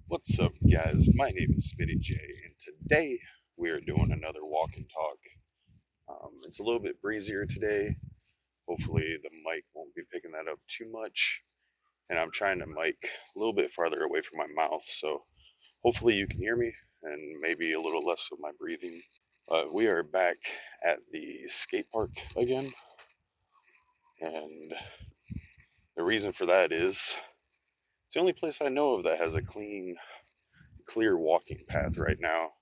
What's up, guys? My name is SmittyJ, and today we are doing another walk and talk. It's a little bit breezier today. Hopefully, the mic won't be picking that up too much. And I'm trying to mic a little bit farther away from my mouth, so hopefully you can hear me and maybe a little less of my breathing. We are back at the skate park again, and the reason for that is it's the only place I know of that has a clear walking path right now.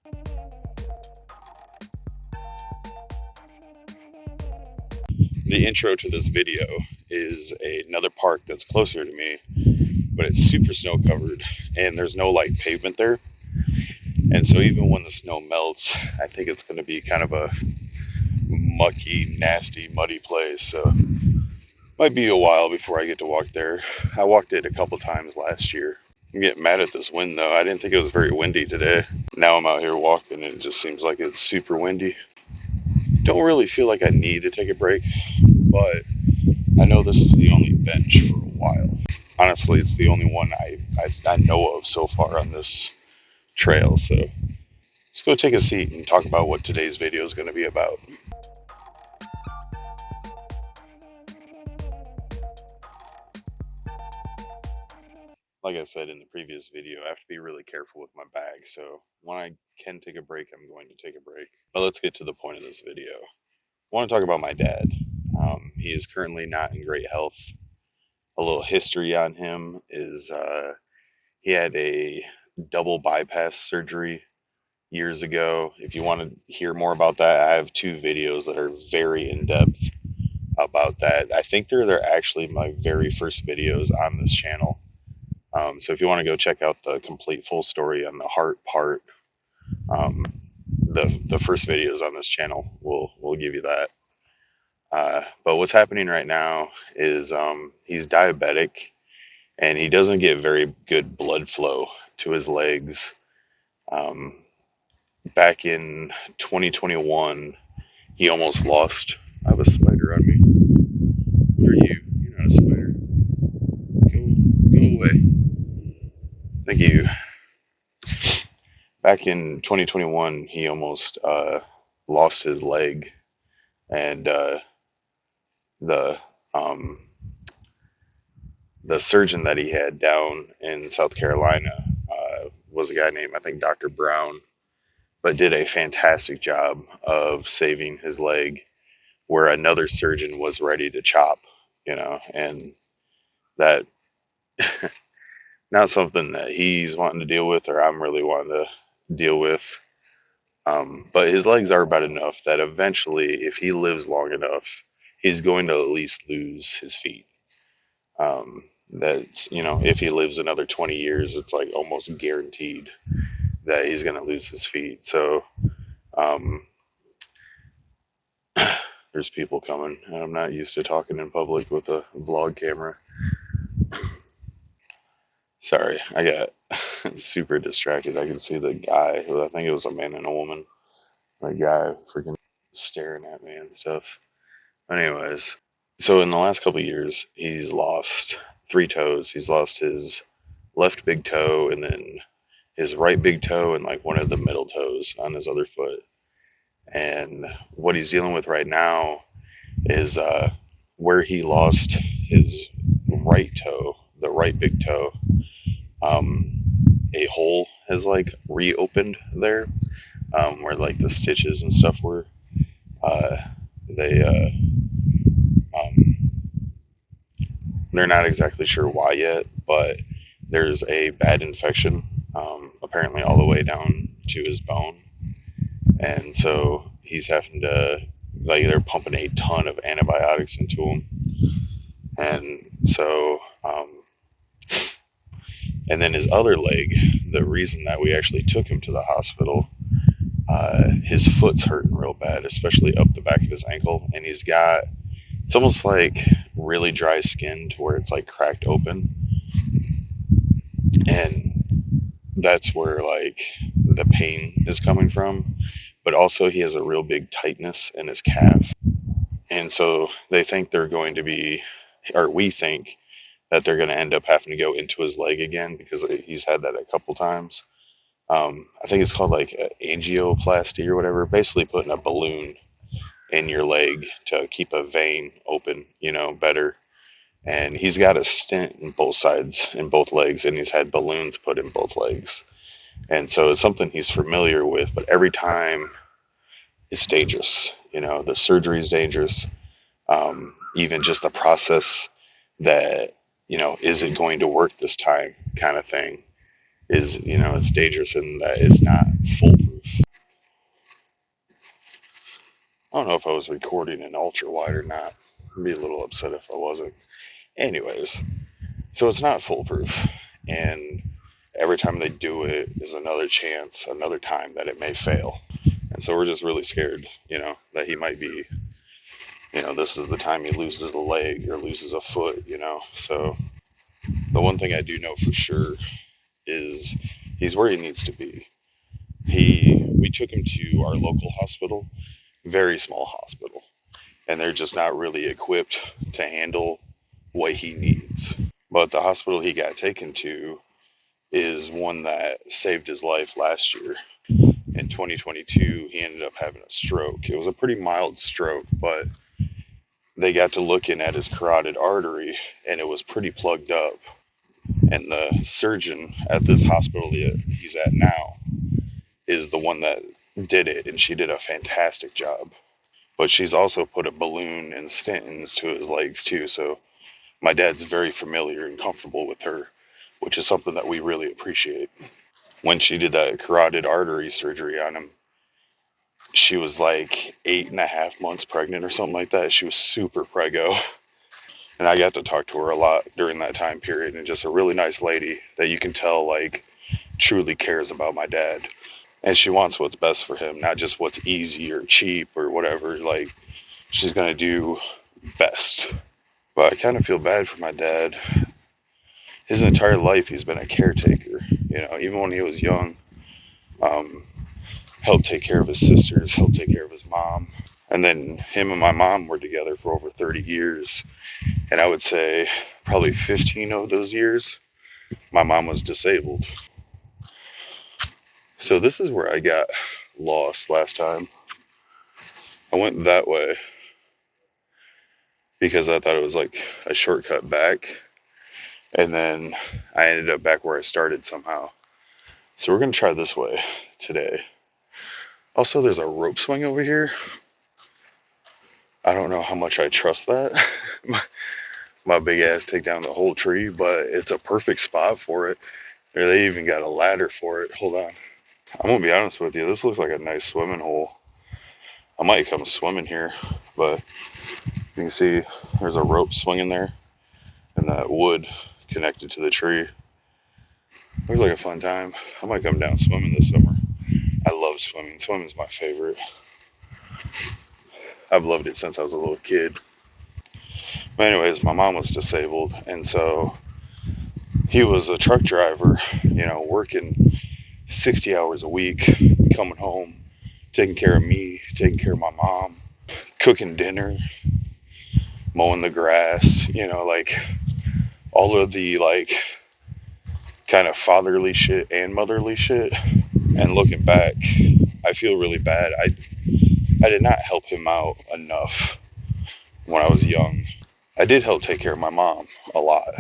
The intro to this video is another park that's closer to me, but it's super snow covered and there's no like pavement there. And so even when the snow melts, I think it's going to be kind of a mucky, nasty, muddy place. So might be a while before I get to walk there. I walked it a couple times last year. I'm getting mad at this wind though. I didn't think it was very windy today. Now I'm out here walking and it just seems like it's super windy. Don't really feel like I need to take a break, but I know this is the only bench for a while. Honestly, it's the only one I know of so far on this trail. So let's go take a seat and talk about what today's video is going to be about. Like I said in the previous video, I have to be really careful with my bag. So when I can take a break, I'm going to take a break. But let's get to the point of this video. I want to talk about my dad. He is currently not in great health. A little history on him is he had a double bypass surgery years ago. If you want to hear more about that, I have two videos that are very in depth about that. I think they're actually my very first videos on this channel. So if you want to go check out the complete full story on the heart part, the first videos on this channel will give you that. But what's happening right now is he's diabetic and he doesn't get very good blood flow to his legs. Back in 2021, he almost lost. I have a spider on me. What are you? You're not a spider. Go away. Thank you. Back in 2021, he almost lost his leg, and the um, the surgeon that he had down in South Carolina was a guy named, I think, Dr. Brown, but did a fantastic job of saving his leg where another surgeon was ready to chop, and that not something that he's wanting to deal with or I'm really wanting to deal with. But his legs are bad enough that eventually, if he lives long enough, he's going to at least lose his feet. That's, if he lives another 20 years, it's like almost guaranteed that he's going to lose his feet. So, there's people coming, and I'm not used to talking in public with a vlog camera. Sorry, I got super distracted. I could see the guy, who I think it was a man and a woman, the guy freaking staring at me and stuff. Anyways, so in the last couple of years, he's lost 3 toes. He's lost his left big toe and then his right big toe and like one of the middle toes on his other foot. And what he's dealing with right now is where he lost his right toe, the right big toe, a hole has like reopened there, where like the stitches and stuff were. They they're not exactly sure why yet, but there's a bad infection, apparently all the way down to his bone, and so he's having to, like, they're pumping a ton of antibiotics into him, and so and then his other leg, the reason that we actually took him to the hospital his foot's hurting real bad, especially up the back of his ankle, and it's almost like really dry skin to where it's like cracked open, and that's where like the pain is coming from. But also he has a real big tightness in his calf, and so they think they're going to be, or we think that they're going to end up having to go into his leg again because he's had that a couple times. I think it's called like angioplasty or whatever, basically putting a balloon in your leg to keep a vein open, better. And he's got a stent in both sides, in both legs, and he's had balloons put in both legs. And so it's something he's familiar with, but every time it's dangerous. The surgery is dangerous. Even just the process that, is it going to work this time kind of thing is, it's dangerous in that it's not foolproof. I don't know if I was recording in ultra wide or not. I'd be a little upset if I wasn't. Anyways, so it's not foolproof. And every time they do it is another chance, another time that it may fail. And so we're just really scared, that he might be, this is the time he loses a leg or loses a foot, So the one thing I do know for sure is he's where he needs to be. We took him to our local hospital, very small hospital, and they're just not really equipped to handle what he needs. But the hospital he got taken to is one that saved his life last year. In 2022, he ended up having a stroke. It was a pretty mild stroke, but they got to looking at his carotid artery and it was pretty plugged up. And the surgeon at this hospital he's at now is the one that did it, and she did a fantastic job. But she's also put a balloon and statins to his legs too, so my dad's very familiar and comfortable with her, which is something that we really appreciate. When she did that carotid artery surgery on him, she was like 8.5 months pregnant or something like that. She was super preggo. And I got to talk to her a lot during that time period, and just a really nice lady that you can tell like truly cares about my dad. And she wants what's best for him, not just what's easy or cheap or whatever. Like, she's going to do best. But I kind of feel bad for my dad. His entire life, he's been a caretaker. Even when he was young, um, helped take care of his sisters, helped take care of his mom. And then him and my mom were together for over 30 years. And I would say probably 15 of those years, my mom was disabled. So this is where I got lost last time. I went that way because I thought it was like a shortcut back. And then I ended up back where I started somehow. So we're going to try this way today. Also, there's a rope swing over here. I don't know how much I trust that. My big ass take down the whole tree, but it's a perfect spot for it. Or they even got a ladder for it. Hold on. I'm going to be honest with you. This looks like a nice swimming hole. I might come swimming here, but you can see there's a rope swinging there and that wood connected to the tree. Looks like a fun time. I might come down swimming this summer. I love swimming. Swimming's my favorite. I've loved it since I was a little kid. But anyways, my mom was disabled, and so he was a truck driver, working 60 hours a week, coming home, taking care of me, taking care of my mom, cooking dinner, mowing the grass, like all of the like kind of fatherly shit and motherly shit. And looking back, I feel really bad. I did not help him out enough when I was young. I did help take care of my mom a lot,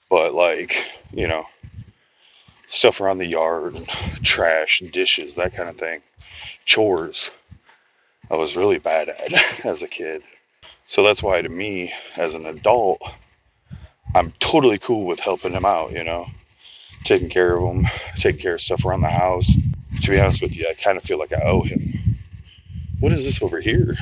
but like, stuff around the yard, trash, dishes, that kind of thing, chores, I was really bad at as a kid. So that's why to me, as an adult, I'm totally cool with helping him out, taking care of him, taking care of stuff around the house. To be honest with you, I kind of feel like I owe him. What is this over here?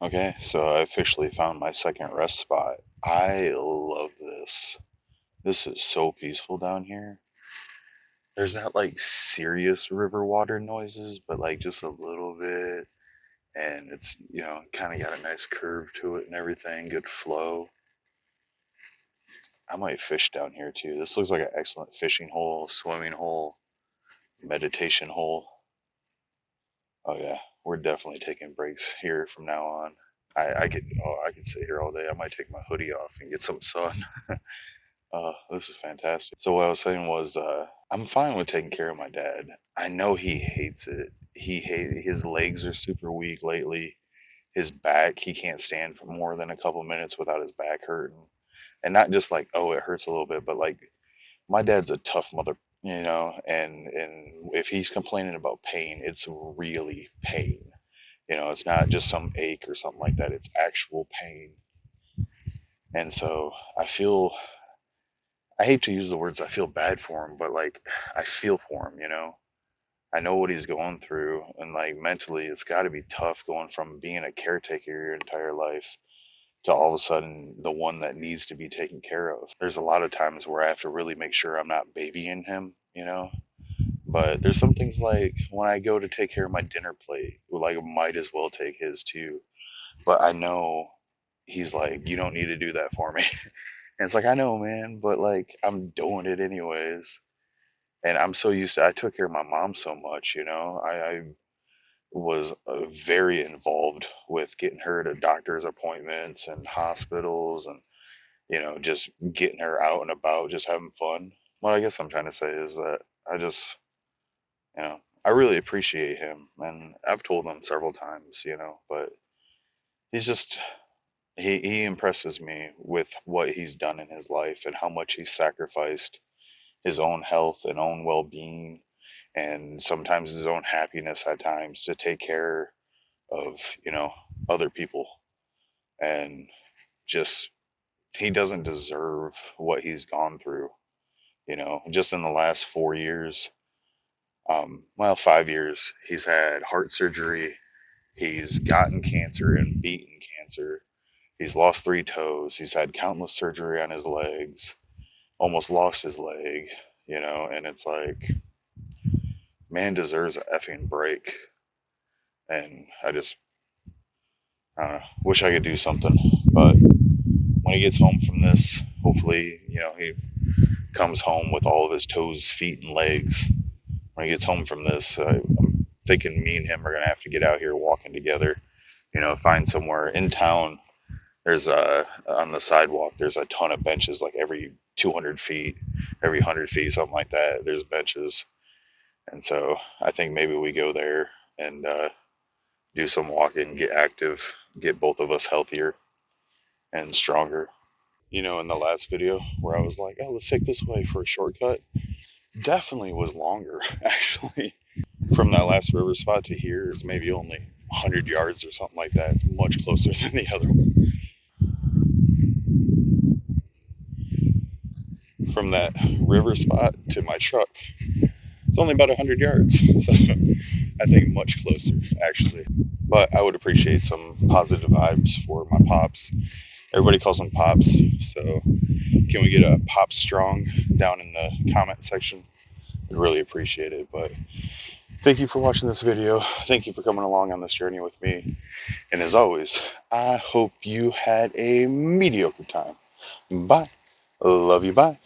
Okay, so I officially found my second rest spot. I love this. This is so peaceful down here. There's not like serious river water noises, but like just a little bit. And it's, kind of got a nice curve to it and everything, good flow. I might fish down here too. This looks like an excellent fishing hole, swimming hole, meditation hole. Oh yeah, we're definitely taking breaks here from now on. I could sit here all day. I might take my hoodie off and get some sun. This is fantastic. So what I was saying was, I'm fine with taking care of my dad. I know he hates it. His legs are super weak lately. His back, he can't stand for more than a couple minutes without his back hurting. And not just like, oh, it hurts a little bit, but like my dad's a tough mother, and if he's complaining about pain, it's really pain. It's not just some ache or something like that. It's actual pain. And so I hate to use the words I feel bad for him, but like I feel for him. I know what he's going through, and like mentally it's got to be tough going from being a caretaker your entire life to all of a sudden the one that needs to be taken care of. There's a lot of times where I have to really make sure I'm not babying him. But there's some things like when I go to take care of my dinner plate, like I might as well take his too. But I know he's like, you don't need to do that for me. And it's like, I know, man, but like I'm doing it anyways. And I'm so used to, I took care of my mom so much. I was very involved with getting her to doctor's appointments and hospitals and, just getting her out and about, just having fun. What I guess I'm trying to say is that I just, I really appreciate him. And I've told him several times, but he's just, he impresses me with what he's done in his life and how much he's sacrificed his own health and own well-being and sometimes his own happiness at times to take care of other people. And just he doesn't deserve what he's gone through. Just in the last 4 years, well, 5 years, he's had heart surgery, he's gotten cancer and beaten cancer, he's lost 3 toes, he's had countless surgery on his legs, almost lost his leg. And it's like, man deserves a effing break. And I don't know, wish I could do something. But when he gets home from this, hopefully, he comes home with all of his toes, feet, and legs. When he gets home from this, I'm thinking me and him are going to have to get out here walking together, find somewhere in town. There's on the sidewalk, there's a ton of benches, like every 200 feet, every 100 feet, something like that. There's benches. And so I think maybe we go there and do some walking, get active, get both of us healthier and stronger. In the last video where I was like, oh, let's take this way for a shortcut, definitely was longer, actually. From that last river spot to here is maybe only 100 yards or something like that. It's much closer than the other one. From that river spot to my truck, it's only about 100 yards. So I think much closer, actually. But I would appreciate some positive vibes for my pops. Everybody calls them pops. So can we get a pop strong down in the comment section? I'd really appreciate it. But thank you for watching this video. Thank you for coming along on this journey with me. And as always, I hope you had a mediocre time. Bye. Love you. Bye.